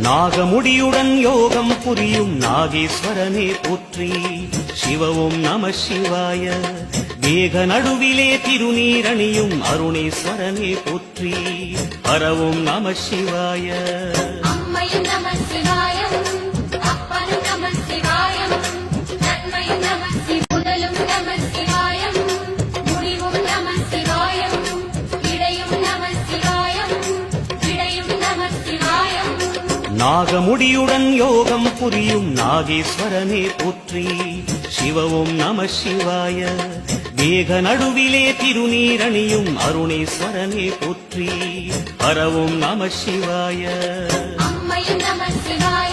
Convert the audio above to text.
நாகமுடியுடன் யோகம் புரியும் நாகேஸ்வரனே போற்றி. சிவவும் நம சிவாய. மேக நடுவிலே திருநீரணியும் அருணேஸ்வரனே போற்றி. ஹரவும் நம சிவாய. அம்மையும் நம சிவாயம், அப்பனும் நம சிவாயம், நன்மையும் நம முதலும் நம சிவாயம், முடிவும் நம சிவாயம், இடையும் நம சிவாயம், விடையும் நம சிவாயம். நாகமுடியுடன் யோகம் புரியும் நாகேஸ்வரனே போற்றி. சிவவும் நம சிவாய. மேக நடுவிலே திருநீரணியும் அருணேஸ்வரனே போற்றி. ஹரவும் நம சிவாய. அம்மையும் நம சிவாய.